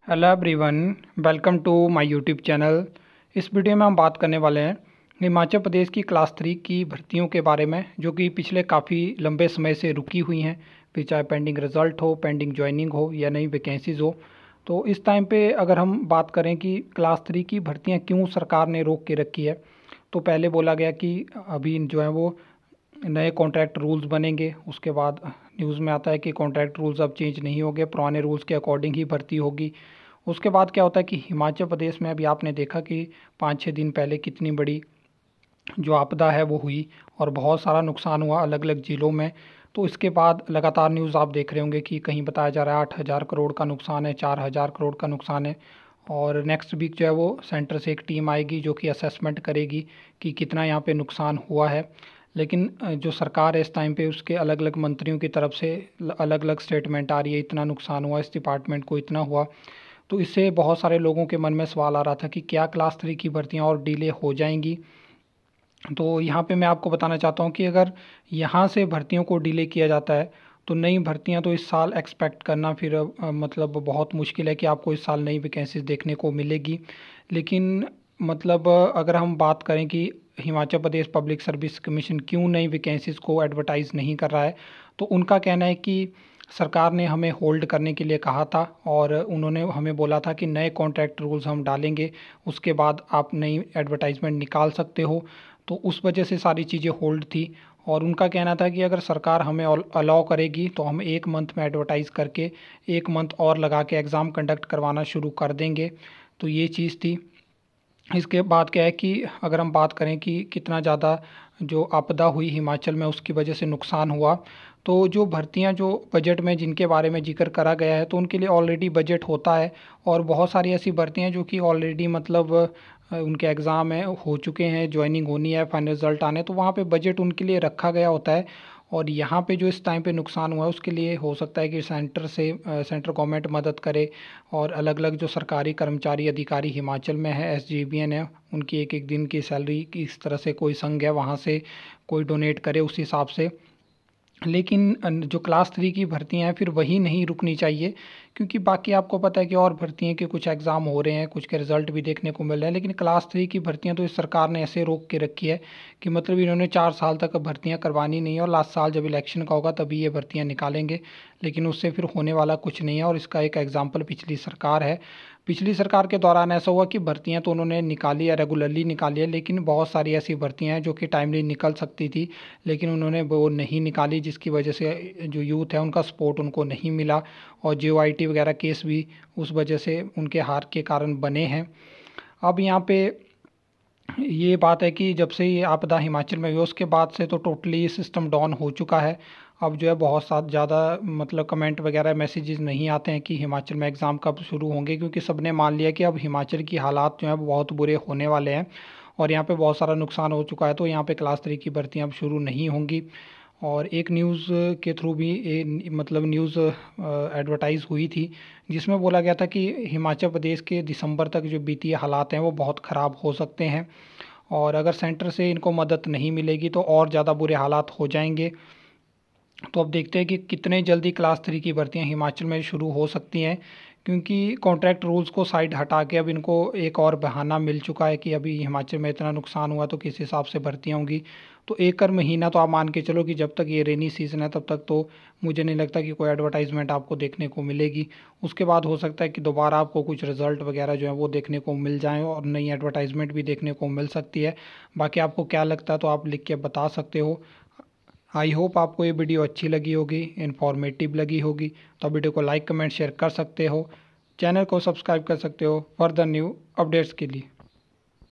Hello everyone, welcome to my YouTube channel. इस video में हम बात करने वाले हैं हिमाचल प्रदेश की क्लास 3 की भर्तियों के बारे में, जो कि पिछले काफ़ी लंबे समय से रुकी हुई हैं। फिर चाहे पेंडिंग रिज़ल्ट हो, पेंडिंग ज्वाइनिंग हो या नई वैकेंसीज़ हो। तो इस टाइम पे अगर हम बात करें कि क्लास 3 की भर्तियाँ क्यों सरकार ने रोक के रखी है, तो पहले बोला गया कि अभी जो है वो नए कॉन्ट्रैक्ट रूल्स बनेंगे। उसके बाद न्यूज़ में आता है कि कॉन्ट्रैक्ट रूल्स अब चेंज नहीं होंगे, पुराने रूल्स के अकॉर्डिंग ही भर्ती होगी। उसके बाद क्या होता है कि हिमाचल प्रदेश में अभी आपने देखा कि 5-6 दिन पहले कितनी बड़ी जो आपदा है वो हुई और बहुत सारा नुकसान हुआ अलग अलग ज़िलों में। तो इसके बाद लगातार न्यूज़ आप देख रहे होंगे कि कहीं बताया जा रहा है 8,000 करोड़ का नुकसान है, 4,000 करोड़ का नुकसान है। और नेक्स्ट वीक जो है वो सेंटर से एक टीम आएगी जो कि असेसमेंट करेगी कि कितना यहाँ पे नुकसान हुआ है। लेकिन जो सरकार है इस टाइम पे, उसके अलग अलग मंत्रियों की तरफ से अलग अलग स्टेटमेंट आ रही है, इतना नुकसान हुआ, इस डिपार्टमेंट को इतना हुआ। तो इससे बहुत सारे लोगों के मन में सवाल आ रहा था कि क्या क्लास 3 की भर्तियां और डिले हो जाएंगी। तो यहाँ पे मैं आपको बताना चाहता हूँ कि अगर यहाँ से भर्तियों को डिले किया जाता है तो नई भर्तियाँ तो इस साल एक्सपेक्ट करना फिर मतलब बहुत मुश्किल है कि आपको इस साल नई वैकेंसीज देखने को मिलेगी। लेकिन मतलब अगर हम बात करें कि Himachal Pradesh public service commission क्यों नई वैकेंसीज को एडवर्टाइज़ नहीं कर रहा है, तो उनका कहना है कि सरकार ने हमें होल्ड करने के लिए कहा था और उन्होंने हमें बोला था कि नए कॉन्ट्रैक्ट रूल्स हम डालेंगे, उसके बाद आप नई एडवर्टाइजमेंट निकाल सकते हो। तो उस वजह से सारी चीज़ें होल्ड थी। और उनका कहना था कि अगर सरकार हमें अलाउ करेगी तो हम 1 मंथ में एडवर्टाइज़ करके 1 मंथ और लगा के एग्ज़ाम कंडक्ट करवाना शुरू कर देंगे। तो ये चीज़ थी। इसके बाद क्या है कि अगर हम बात करें कि कितना ज़्यादा जो आपदा हुई हिमाचल में उसकी वजह से नुकसान हुआ, तो जो भर्तियां जो बजट में जिनके बारे में जिक्र करा गया है तो उनके लिए ऑलरेडी बजट होता है। और बहुत सारी ऐसी भर्तियां जो कि ऑलरेडी मतलब उनके एग्ज़ाम है हो चुके हैं, ज्वाइनिंग होनी है, फाइनल रिजल्ट आने, तो वहाँ पे बजट उनके लिए रखा गया होता है। और यहाँ पे जो इस टाइम पे नुकसान हुआ है उसके लिए हो सकता है कि सेंटर गवर्नमेंट मदद करे। और अलग अलग जो सरकारी कर्मचारी अधिकारी हिमाचल में है, एसजेवीएन है, उनकी एक एक दिन की सैलरी की इस तरह से कोई संघ है वहाँ से कोई डोनेट करे उस हिसाब से। लेकिन जो क्लास 3 की भर्तियां हैं फिर वही नहीं रुकनी चाहिए, क्योंकि बाकी आपको पता है कि और भर्तियां के कुछ एग्ज़ाम हो रहे हैं, कुछ के रिज़ल्ट भी देखने को मिल रहे हैं। लेकिन क्लास 3 की भर्तियां तो इस सरकार ने ऐसे रोक के रखी है कि मतलब इन्होंने 4 साल तक भर्तियां करवानी नहीं है और लास्ट साल जब इलेक्शन का होगा तभी ये भर्तियां निकालेंगे। लेकिन उससे फिर होने वाला कुछ नहीं है। और इसका एक एग्जाम्पल पिछली सरकार है। पिछली सरकार के दौरान ऐसा हुआ कि भर्तियां तो उन्होंने निकाली है, रेगुलरली निकाली है, लेकिन बहुत सारी ऐसी भर्तियां हैं जो कि टाइमली निकल सकती थी लेकिन उन्होंने वो नहीं निकाली, जिसकी वजह से जो यूथ है उनका सपोर्ट उनको नहीं मिला। और JOIT वगैरह केस भी उस वजह से उनके हार के कारण बने हैं। अब यहाँ पे ये बात है कि जब से ये आपदा हिमाचल में हुई उसके बाद से तो टोटली सिस्टम डाउन हो चुका है। अब जो है बहुत साथ ज़्यादा मतलब कमेंट वगैरह मैसेजेस नहीं आते हैं कि हिमाचल में एग्ज़ाम कब शुरू होंगे, क्योंकि सबने मान लिया कि अब हिमाचल की हालात जो है बहुत बुरे होने वाले हैं और यहाँ पे बहुत सारा नुकसान हो चुका है। तो यहाँ पे क्लास 3 की भर्तियाँ अब शुरू नहीं होंगी। और एक न्यूज़ के थ्रू भी मतलब न्यूज़ एडवर्टाइज़ हुई थी जिसमें बोला गया था कि हिमाचल प्रदेश के दिसंबर तक जो वित्तीय हालात हैं वो बहुत ख़राब हो सकते हैं और अगर सेंटर से इनको मदद नहीं मिलेगी तो और ज़्यादा बुरे हालात हो जाएंगे। तो अब देखते हैं कि कितने जल्दी क्लास 3 की भर्तियां हिमाचल में शुरू हो सकती हैं, क्योंकि कॉन्ट्रैक्ट रूल्स को साइड हटा के अब इनको एक और बहाना मिल चुका है कि अभी हिमाचल में इतना नुकसान हुआ तो किस हिसाब से भर्तियां होंगी। तो एक कर महीना तो आप मान के चलो कि जब तक ये रेनी सीज़न है तब तक तो मुझे नहीं लगता कि कोई एडवर्टाइजमेंट आपको देखने को मिलेगी। उसके बाद हो सकता है कि दोबारा आपको कुछ रिजल्ट वगैरह जो है वो देखने को मिल जाएँ और नई एडवर्टाइजमेंट भी देखने को मिल सकती है। बाकी आपको क्या लगता है तो आप लिख के बता सकते हो। आई होप आपको ये वीडियो अच्छी लगी होगी, इन्फॉर्मेटिव लगी होगी। तो वीडियो को लाइक कमेंट शेयर कर सकते हो, चैनल को सब्सक्राइब कर सकते हो फर्दर न्यू अपडेट्स के लिए।